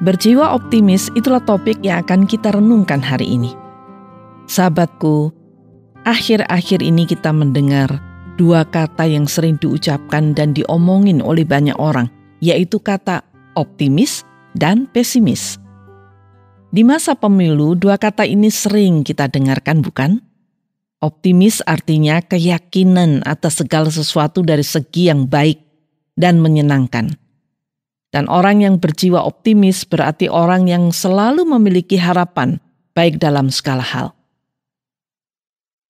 Berjiwa optimis itulah topik yang akan kita renungkan hari ini. Sahabatku, akhir-akhir ini kita mendengar dua kata yang sering diucapkan dan diomongin oleh banyak orang, yaitu kata optimis dan pesimis. Di masa pemilu, dua kata ini sering kita dengarkan, bukan? Optimis artinya keyakinan atas segala sesuatu dari segi yang baik dan menyenangkan. Dan orang yang berjiwa optimis berarti orang yang selalu memiliki harapan, baik dalam segala hal.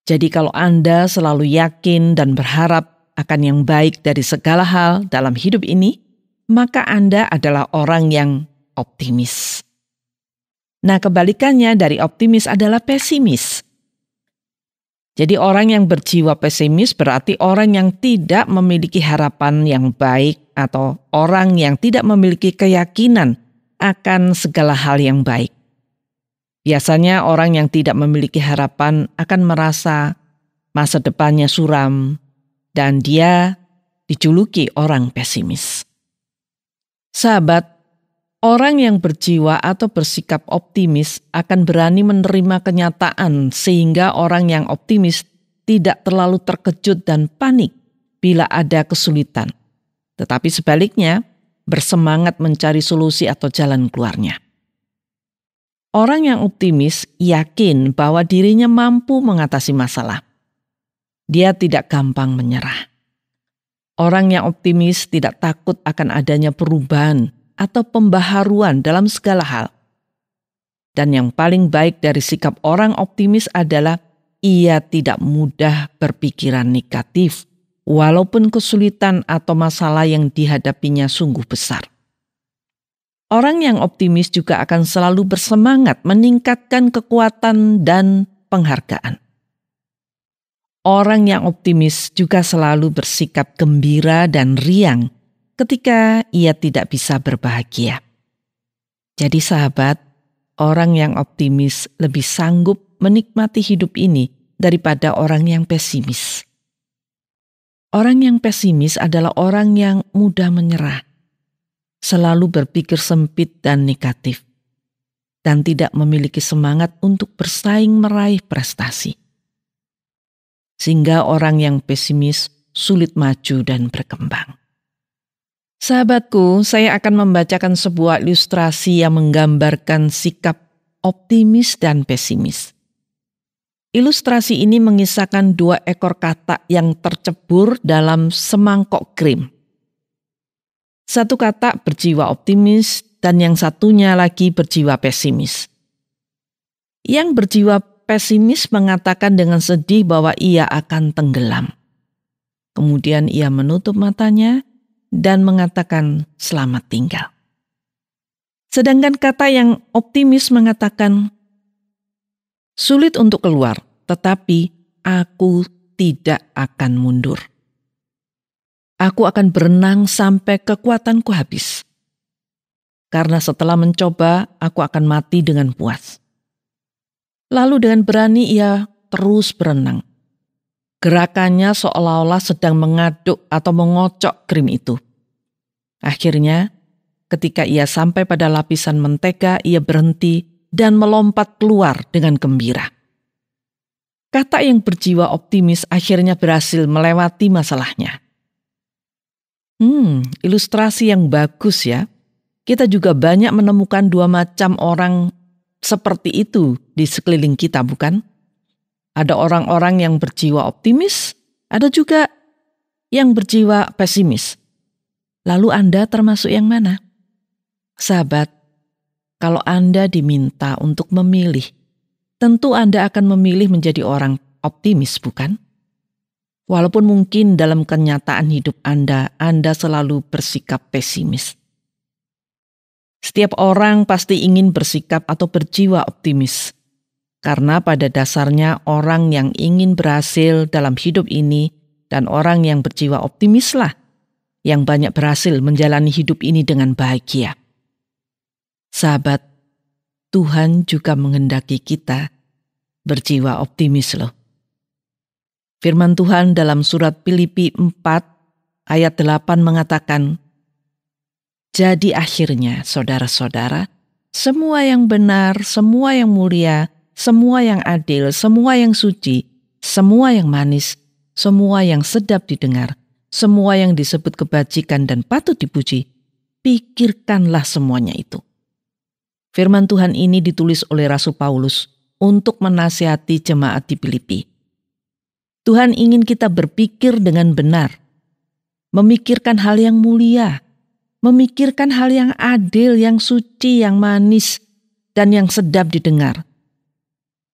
Jadi kalau Anda selalu yakin dan berharap akan yang baik dari segala hal dalam hidup ini, maka Anda adalah orang yang optimis. Nah, kebalikannya dari optimis adalah pesimis. Jadi orang yang berjiwa pesimis berarti orang yang tidak memiliki harapan yang baik atau orang yang tidak memiliki keyakinan akan segala hal yang baik. Biasanya orang yang tidak memiliki harapan akan merasa masa depannya suram dan dia dijuluki orang pesimis. Sahabat, orang yang berjiwa atau bersikap optimis akan berani menerima kenyataan sehingga orang yang optimis tidak terlalu terkejut dan panik bila ada kesulitan. Tetapi sebaliknya, bersemangat mencari solusi atau jalan keluarnya. Orang yang optimis yakin bahwa dirinya mampu mengatasi masalah. Dia tidak gampang menyerah. Orang yang optimis tidak takut akan adanya perubahan atau pembaharuan dalam segala hal. Dan yang paling baik dari sikap orang optimis adalah ia tidak mudah berpikiran negatif, walaupun kesulitan atau masalah yang dihadapinya sungguh besar. Orang yang optimis juga akan selalu bersemangat meningkatkan kekuatan dan penghargaan. Orang yang optimis juga selalu bersikap gembira dan riang ketika ia tidak bisa berbahagia. Jadi sahabat, orang yang optimis lebih sanggup menikmati hidup ini daripada orang yang pesimis. Orang yang pesimis adalah orang yang mudah menyerah, selalu berpikir sempit dan negatif, dan tidak memiliki semangat untuk bersaing meraih prestasi. Sehingga orang yang pesimis sulit maju dan berkembang. Sahabatku, saya akan membacakan sebuah ilustrasi yang menggambarkan sikap optimis dan pesimis. Ilustrasi ini mengisahkan dua ekor katak yang tercebur dalam semangkok krim. Satu katak berjiwa optimis dan yang satunya lagi berjiwa pesimis. Yang berjiwa pesimis mengatakan dengan sedih bahwa ia akan tenggelam. Kemudian ia menutup matanya dan mengatakan selamat tinggal. Sedangkan kata yang optimis mengatakan, sulit untuk keluar, tetapi aku tidak akan mundur. Aku akan berenang sampai kekuatanku habis. Karena setelah mencoba, aku akan mati dengan puas. Lalu dengan berani ia terus berenang. Gerakannya seolah-olah sedang mengaduk atau mengocok krim itu. Akhirnya, ketika ia sampai pada lapisan mentega, ia berhenti dan melompat keluar dengan gembira. Kata yang berjiwa optimis akhirnya berhasil melewati masalahnya. Ilustrasi yang bagus ya. Kita juga banyak menemukan dua macam orang seperti itu di sekeliling kita, bukan? Ada orang-orang yang berjiwa optimis, ada juga yang berjiwa pesimis. Lalu Anda termasuk yang mana? Sahabat, kalau Anda diminta untuk memilih, tentu Anda akan memilih menjadi orang optimis, bukan? Walaupun mungkin dalam kenyataan hidup Anda selalu bersikap pesimis. Setiap orang pasti ingin bersikap atau berjiwa optimis. Karena pada dasarnya orang yang ingin berhasil dalam hidup ini dan orang yang berjiwa optimislah yang banyak berhasil menjalani hidup ini dengan bahagia. Sahabat, Tuhan juga menghendaki kita berjiwa optimis loh. Firman Tuhan dalam surat Filipi 4 ayat 8 mengatakan, jadi akhirnya saudara-saudara, semua yang benar, semua yang mulia, semua yang adil, semua yang suci, semua yang manis, semua yang sedap didengar, semua yang disebut kebajikan dan patut dipuji, pikirkanlah semuanya itu. Firman Tuhan ini ditulis oleh Rasul Paulus untuk menasihati jemaat di Filipi. Tuhan ingin kita berpikir dengan benar, memikirkan hal yang mulia, memikirkan hal yang adil, yang suci, yang manis, dan yang sedap didengar.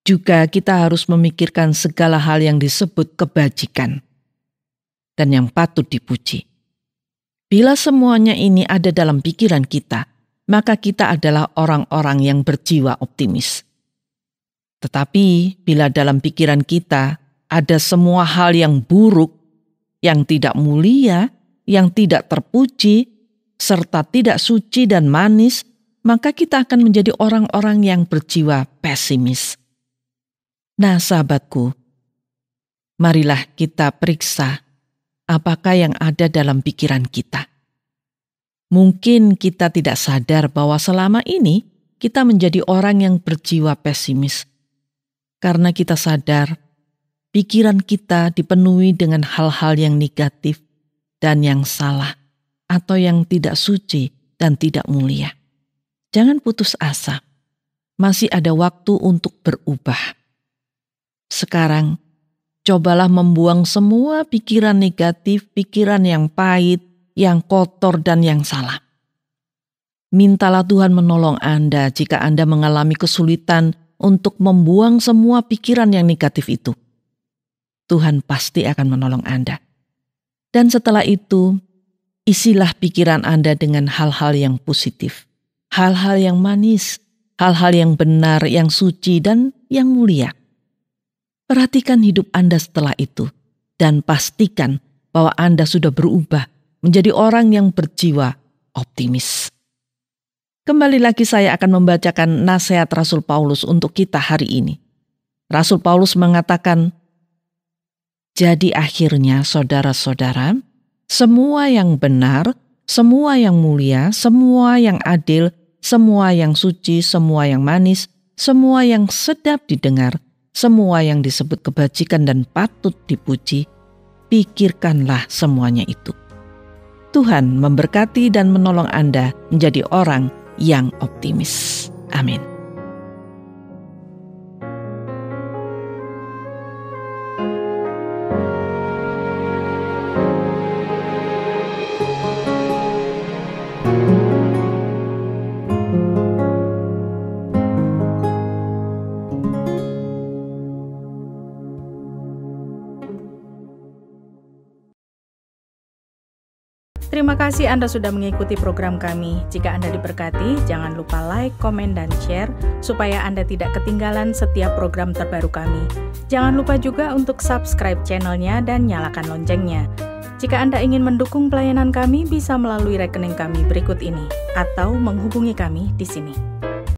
Juga kita harus memikirkan segala hal yang disebut kebajikan dan yang patut dipuji. Bila semuanya ini ada dalam pikiran kita, maka kita adalah orang-orang yang berjiwa optimis. Tetapi bila dalam pikiran kita ada semua hal yang buruk, yang tidak mulia, yang tidak terpuji, serta tidak suci dan manis, maka kita akan menjadi orang-orang yang berjiwa pesimis. Nah, sahabatku, marilah kita periksa apakah yang ada dalam pikiran kita. Mungkin kita tidak sadar bahwa selama ini kita menjadi orang yang berjiwa pesimis. Karena kita sadar pikiran kita dipenuhi dengan hal-hal yang negatif dan yang salah atau yang tidak suci dan tidak mulia. Jangan putus asa. Masih ada waktu untuk berubah. Sekarang, cobalah membuang semua pikiran negatif, pikiran yang pahit, yang kotor dan yang salah. Mintalah Tuhan menolong Anda jika Anda mengalami kesulitan untuk membuang semua pikiran yang negatif itu. Tuhan pasti akan menolong Anda. Dan setelah itu, isilah pikiran Anda dengan hal-hal yang positif, hal-hal yang manis, hal-hal yang benar, yang suci, dan yang mulia. Perhatikan hidup Anda setelah itu, dan pastikan bahwa Anda sudah berubah menjadi orang yang berjiwa optimis. Kembali lagi saya akan membacakan nasihat Rasul Paulus untuk kita hari ini. Rasul Paulus mengatakan, jadi akhirnya saudara-saudara, semua yang benar, semua yang mulia, semua yang adil, semua yang suci, semua yang manis, semua yang sedap didengar, semua yang disebut kebajikan dan patut dipuji, pikirkanlah semuanya itu. Tuhan memberkati dan menolong Anda menjadi orang yang optimis. Amin. Terima kasih Anda sudah mengikuti program kami. Jika Anda diberkati, jangan lupa like, komen, dan share supaya Anda tidak ketinggalan setiap program terbaru kami. Jangan lupa juga untuk subscribe channelnya dan nyalakan loncengnya. Jika Anda ingin mendukung pelayanan kami, bisa melalui rekening kami berikut ini atau menghubungi kami di sini.